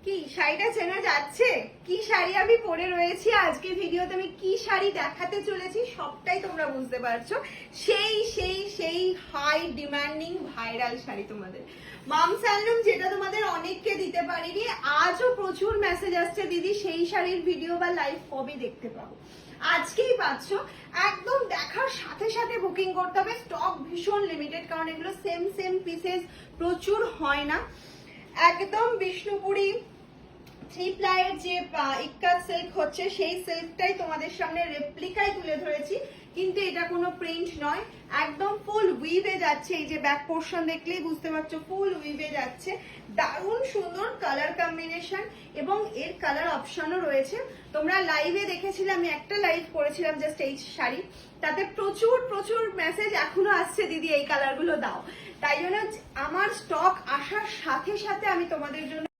কি শাড়িটা চেনা যাচ্ছে? কি শাড়ি আমি পরে রয়েছি আজকে ভিডিওতে, আমি কি শাড়ি দেখাতে চলেছি সবটাই তোমরা বুঝতে পারছো। সেই হাই ডিমান্ডিং ভাইরাল শাড়ি তোমাদের মামস হ্যান্ডলুম, যেটা তোমাদের অনেককে দিতে পারিনি। আজও প্রচুর মেসেজ আসছে, দিদি সেই শাড়ির ভিডিও বা লাইভ কবে দেখতে পাবো। আজকেই পাচ্ছ, একদম দেখার সাথে সাথে বুকিং করতে হবে। স্টক ভীষণ লিমিটেড, কারণ এগুলো সেম পিসেস প্রচুর হয় না। একদম বিষ্ণুপুরি থ্রি প্লাইয়ের যে ইক্কাত সিল্ক হচ্ছে, সেই সিল্কটাই তোমাদের সামনে রেপ্লিকায় তুলে ধরেছি, কিন্তু এটা কোনো প্রিন্ট নয়, একদম ফুল উইভে যাচ্ছে। এই যে ব্যাক পোর্শন দেখলেই বুঝতে পারছো ফুল উইভে যাচ্ছে। দারুণ সুন্দর কালার কম্বিনেশন এবং এর কালার অপশনও রয়েছে। তোমরা লাইভে দেখেছিলে, আমি একটা লাইভ করেছিলাম জাস্ট এই শাড়ি, তাতে প্রচুর মেসেজ এখনো আসছে, দিদি এই কালারগুলো দাও। তাই জন্য আমার স্টক আসার সাথে সাথে আমি তোমাদের জন্য